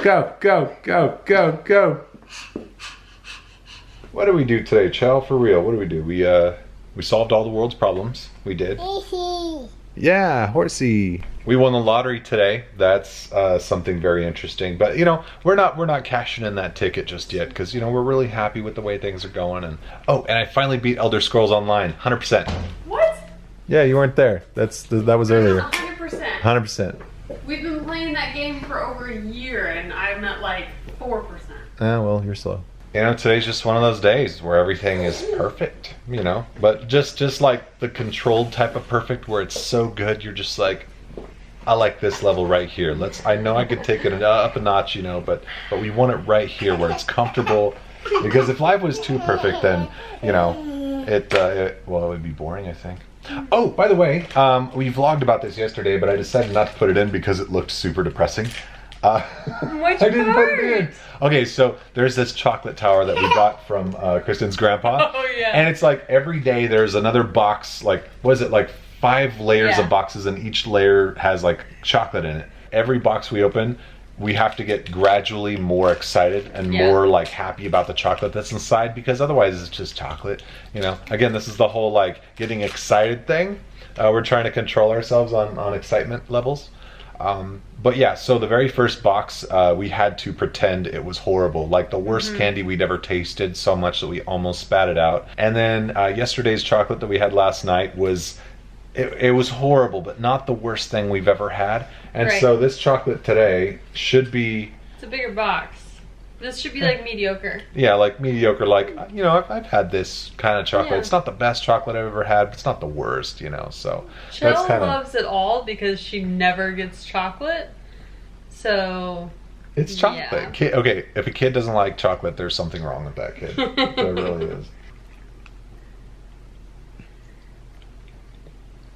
Go, go, go, go, go. What do we do today, Chell? For real, what do? We solved all the world's problems. We did. Yeah, horsey. We won the lottery today. That's something very interesting. But you know, we're not cashing in that ticket just yet because you know we're really happy with the way things are going. And and I finally beat Elder Scrolls Online, 100%. What? Yeah, you weren't there. That was earlier. 100%. 100%. We've been playing that game for over a year, and I'm at like 4%. Ah, well, you're slow. You know, today's just one of those days where everything is perfect, you know? But just like the controlled type of perfect where it's so good, you're just like, I like this level right here. I know I could take it up a notch, you know, but we want it right here where it's comfortable. Because if life was too perfect, then, you know, it would be boring, I think. Oh, by the way, we vlogged about this yesterday, but I decided not to put it in because it looked super depressing. Which I didn't part? put it in. Okay, so there's this chocolate tower that we got from Kristen's grandpa. Oh, yeah. And it's like every day there's another box, like, what is it, like 5 layers of boxes, and each layer has like chocolate in it. Every box we open, we have to get gradually more excited and more like happy about the chocolate that's inside, because otherwise it's just chocolate, you know. Again, this is the whole like getting excited thing. We're trying to control ourselves on excitement levels. But yeah, so the very first box, we had to pretend it was horrible, like the worst candy we'd ever tasted, so much that we almost spat it out. And then yesterday's chocolate that we had last night was, it was horrible, but not the worst thing we've ever had. And so this chocolate today should be... It's a bigger box. This should be like mediocre. Yeah, like mediocre, like, you know, I've had this kind of chocolate. Yeah. It's not the best chocolate I've ever had, but it's not the worst, you know, so. Jill loves it all because she never gets chocolate, so. It's chocolate. Yeah. Okay, if a kid doesn't like chocolate, there's something wrong with that kid. There really is.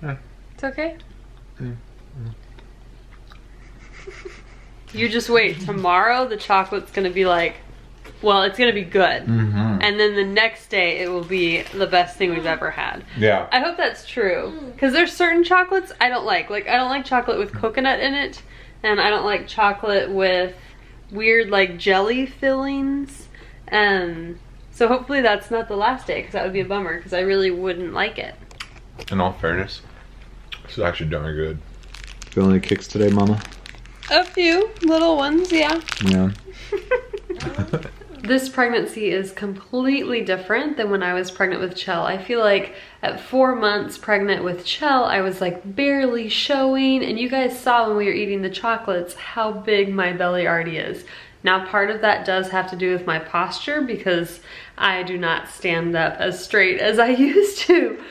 It's okay. You just wait. Tomorrow the chocolate's gonna be like, well, it's gonna be good. And then the next day it will be the best thing we've ever had. Yeah. I hope that's true. Because there's certain chocolates I don't like. Like, I don't like chocolate with coconut in it. And I don't like chocolate with weird like jelly fillings. So hopefully that's not the last day, because that would be a bummer, because I really wouldn't like it. In all fairness, this is actually darn good. Feeling any kicks today, Mama? A few little ones, yeah. Yeah. This pregnancy is completely different than when I was pregnant with Chell. I feel like at 4 months pregnant with Chell, I was like barely showing, and you guys saw when we were eating the chocolates how big my belly already is. Now, part of that does have to do with my posture because I do not stand up as straight as I used to,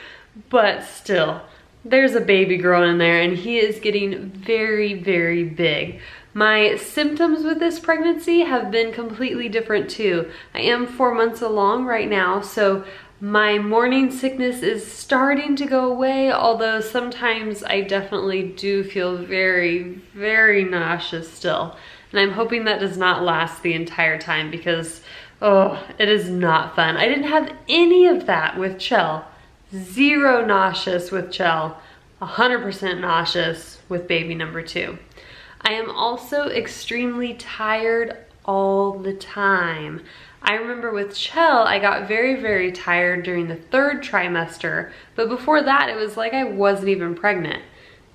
but still. There's a baby growing in there, and he is getting very, very big. My symptoms with this pregnancy have been completely different too. I am 4 months along right now, so my morning sickness is starting to go away, although sometimes I definitely do feel very, very nauseous still. And I'm hoping that does not last the entire time because, oh, it is not fun. I didn't have any of that with Chell. 0 nauseous with Chell, 100% nauseous with baby number 2. I am also extremely tired all the time. I remember with Chell, I got very, very tired during the 3rd trimester, but before that, it was like I wasn't even pregnant.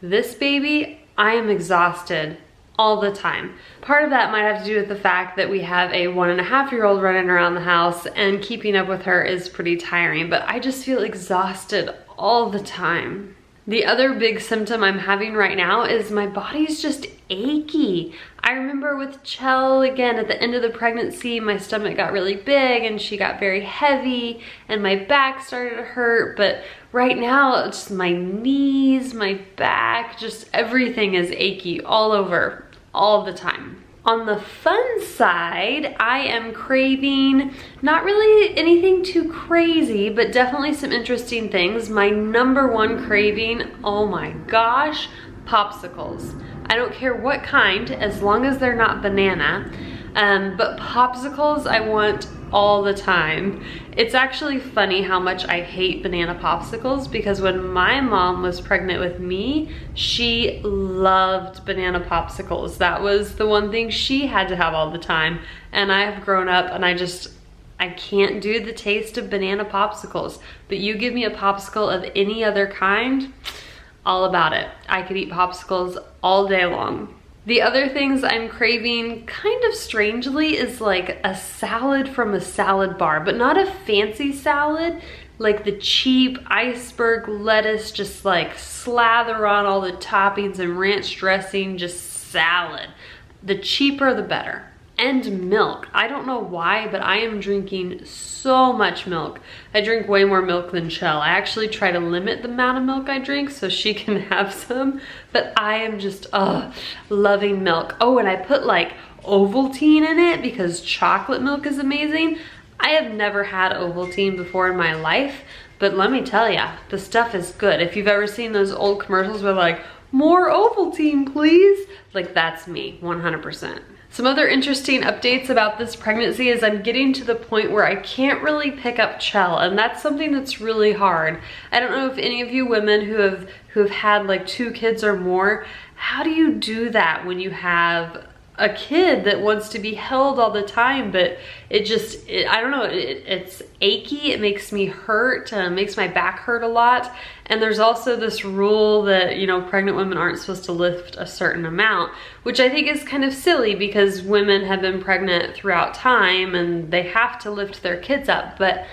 This baby, I am exhausted all the time. Part of that might have to do with the fact that we have a 1.5-year-old running around the house, and keeping up with her is pretty tiring, but I just feel exhausted all the time. The other big symptom I'm having right now is my body's just achy. I remember with Chell, again, at the end of the pregnancy, my stomach got really big and she got very heavy and my back started to hurt, but right now, just my knees, my back, just everything is achy all over, all the time. On the fun side, I am craving not really anything too crazy, but definitely some interesting things. My number 1 craving, oh my gosh, popsicles. I don't care what kind, as long as they're not banana. But popsicles I want all the time. It's actually funny how much I hate banana popsicles, because when my mom was pregnant with me, she loved banana popsicles. That was the one thing she had to have all the time. And I've grown up and I can't do the taste of banana popsicles. But you give me a popsicle of any other kind, all about it. I could eat popsicles all day long. The other things I'm craving, kind of strangely, is like a salad from a salad bar, but not a fancy salad, like the cheap iceberg lettuce, just like slather on all the toppings and ranch dressing, just salad. The cheaper the better. And milk. I don't know why, but I am drinking so much milk. I drink way more milk than Chell. I actually try to limit the amount of milk I drink so she can have some, but I am just, loving milk. Oh, and I put like Ovaltine in it because chocolate milk is amazing. I have never had Ovaltine before in my life, but let me tell ya, the stuff is good. If you've ever seen those old commercials where like, more Ovaltine, please. Like, that's me, 100%. Some other interesting updates about this pregnancy is I'm getting to the point where I can't really pick up Chell, and that's something that's really hard. I don't know if any of you women who have had like 2 kids or more, how do you do that when you have a kid that wants to be held all the time, but I don't know, it's achy, it makes me hurt, makes my back hurt a lot. And there's also this rule that, you know, pregnant women aren't supposed to lift a certain amount, which I think is kind of silly because women have been pregnant throughout time and they have to lift their kids up. But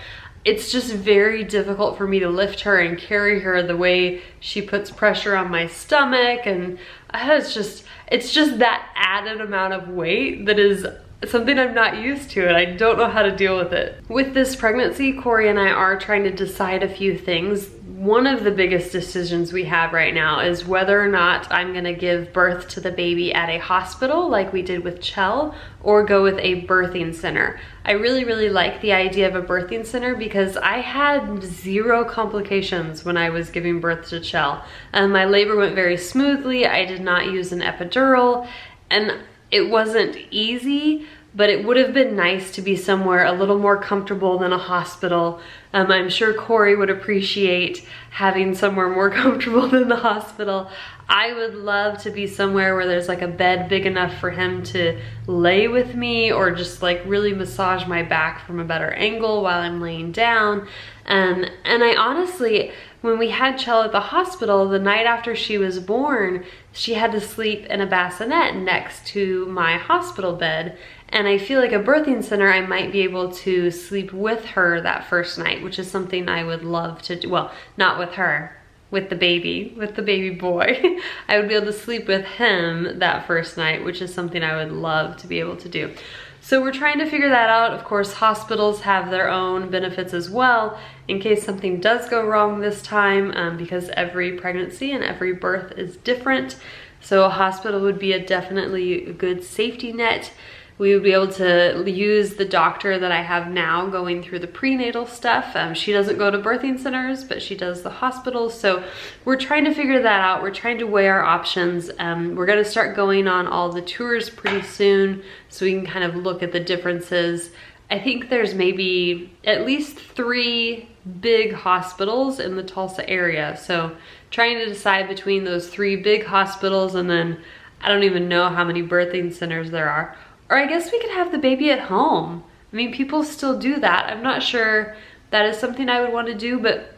it's just very difficult for me to lift her and carry her the way she puts pressure on my stomach, and it's just that added amount of weight that is something I'm not used to, and I don't know how to deal with it. With this pregnancy, Corey and I are trying to decide a few things. One of the biggest decisions we have right now is whether or not I'm gonna give birth to the baby at a hospital like we did with Chell, or go with a birthing center. I really, really like the idea of a birthing center because I had 0 complications when I was giving birth to Chell. My labor went very smoothly. I did not use an epidural, and it wasn't easy, but it would have been nice to be somewhere a little more comfortable than a hospital. I'm sure Corey would appreciate having somewhere more comfortable than the hospital. I would love to be somewhere where there's like a bed big enough for him to lay with me, or just like really massage my back from a better angle while I'm laying down. And I honestly, when we had Chell at the hospital, the night after she was born, she had to sleep in a bassinet next to my hospital bed. And I feel like a birthing center, I might be able to sleep with her that first night, which is something I would love to do. Well, not with her, with the baby boy. I would be able to sleep with him that first night, which is something I would love to be able to do. So we're trying to figure that out. Of course, hospitals have their own benefits as well in case something does go wrong this time, because every pregnancy and every birth is different. So a hospital would be definitely a good safety net. We would be able to use the doctor that I have now going through the prenatal stuff. She doesn't go to birthing centers, but she does the hospitals. So we're trying to figure that out. We're trying to weigh our options. We're gonna start going on all the tours pretty soon so we can kind of look at the differences. I think there's maybe at least 3 big hospitals in the Tulsa area. So trying to decide between those 3 big hospitals, and then I don't even know how many birthing centers there are. Or I guess we could have the baby at home. I mean, people still do that. I'm not sure that is something I would want to do, but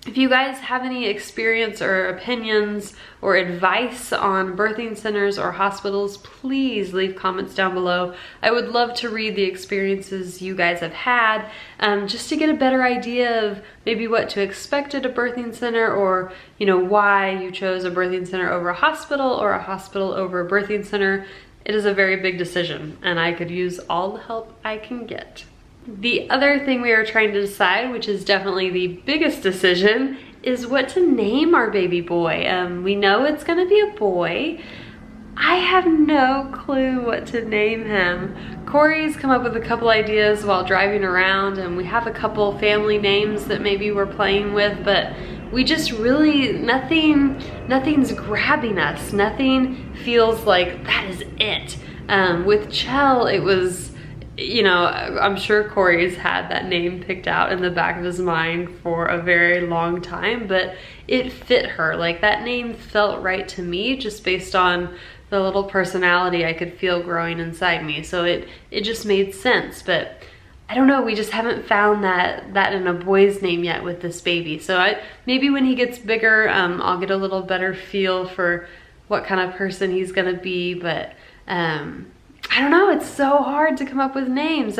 if you guys have any experience or opinions or advice on birthing centers or hospitals, please leave comments down below. I would love to read the experiences you guys have had, just to get a better idea of maybe what to expect at a birthing center, or you know, why you chose a birthing center over a hospital or a hospital over a birthing center. It is a very big decision, and I could use all the help I can get. The other thing we are trying to decide, which is definitely the biggest decision, is what to name our baby boy. We know it's gonna be a boy. I have no clue what to name him. Corey's come up with a couple ideas while driving around, and we have a couple family names that maybe we're playing with, but we just really, nothing's grabbing us. Nothing feels like that is it. With Chell, it was, you know, I'm sure Corey's had that name picked out in the back of his mind for a very long time, but it fit her. Like, that name felt right to me just based on the little personality I could feel growing inside me. So it just made sense. But I don't know, we just haven't found that in a boy's name yet with this baby. So maybe when he gets bigger, I'll get a little better feel for what kind of person he's gonna be. But I don't know, it's so hard to come up with names.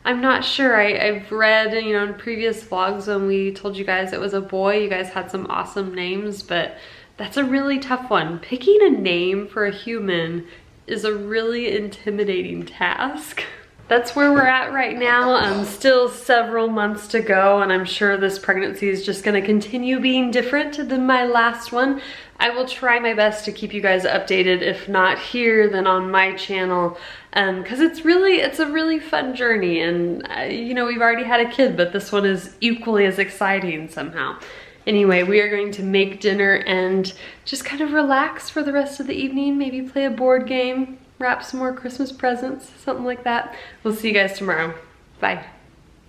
I'm not sure. I've read, you know, in previous vlogs when we told you guys it was a boy, you guys had some awesome names, but that's a really tough one. Picking a name for a human is a really intimidating task. That's where we're at right now. Still several months to go, and I'm sure this pregnancy is just gonna continue being different than my last one. I will try my best to keep you guys updated, if not here, then on my channel, because it's a really fun journey, and you know, we've already had a kid, but this one is equally as exciting somehow. Anyway, we are going to make dinner and just kind of relax for the rest of the evening, maybe play a board game, wrap some more Christmas presents, something like that. We'll see you guys tomorrow. Bye.